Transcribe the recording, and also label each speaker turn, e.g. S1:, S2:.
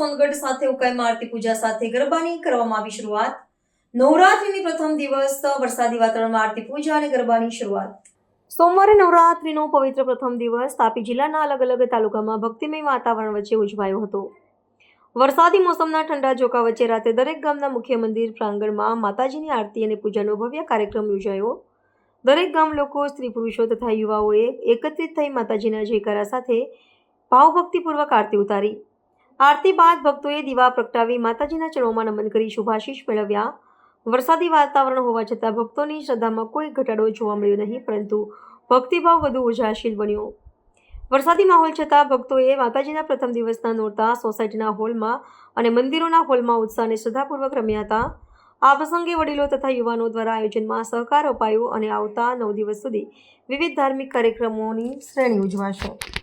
S1: સોનગઢ સાથે ઉકાઈમાં આરતી પૂજા સાથે ગરબાની કરવામાં આવી શરૂઆત। નવરાત્રિની પ્રથમ દિવસ વરસાદી વાતાવરણમાં આરતી પૂજા અને ગરબાની શરૂઆત। સોમવારે નવરાત્રિનો પવિત્ર પ્રથમ દિવસ તાપી જિલ્લાના અલગ અલગ તાલુકામાં ભક્તિમય વાતાવરણ વચ્ચે ઉજવાયો હતો। વરસાદી મોસમના ઠંડા ઝોકા વચ્ચે રાતે દરેક ગામના મુખ્ય મંદિર પ્રાંગણમાં માતાજીની આરતી અને પૂજાનો ભવ્ય કાર્યક્રમ યોજાયો। દરેક ગામ લોકો, સ્ત્રી પુરુષો તથા યુવાઓએ એકત્રિત થઈ માતાજીના જયકારા સાથે ભાવભક્તિપૂર્વક આરતી ઉતારી। આરતી બાદ ભક્તોએ દીવા પ્રગટાવી માતાજીના ચરણોમાં નમન કરી શુભાશીષ મેળવ્યા। વરસાદી વાતાવરણ હોવા છતાં ભક્તોની શ્રદ્ધામાં કોઈ ઘટાડો જોવા મળ્યો નહીં, પરંતુ ભક્તિભાવ વધુ ઉર્જાશીલ બન્યો। વરસાદી માહોલ છતાં ભક્તોએ માતાજીના પ્રથમ દિવસના નોરતા સોસાયટીના હોલમાં અને મંદિરોના હોલમાં ઉત્સાહ અને શ્રદ્ધાપૂર્વક રમ્યા હતા। આ પ્રસંગે વડીલો તથા યુવાનો દ્વારા આયોજનમાં સહકાર અપાયો અને આવતા 9 દિવસ સુધી વિવિધ ધાર્મિક કાર્યક્રમોની શ્રેણી ઉજવાશે।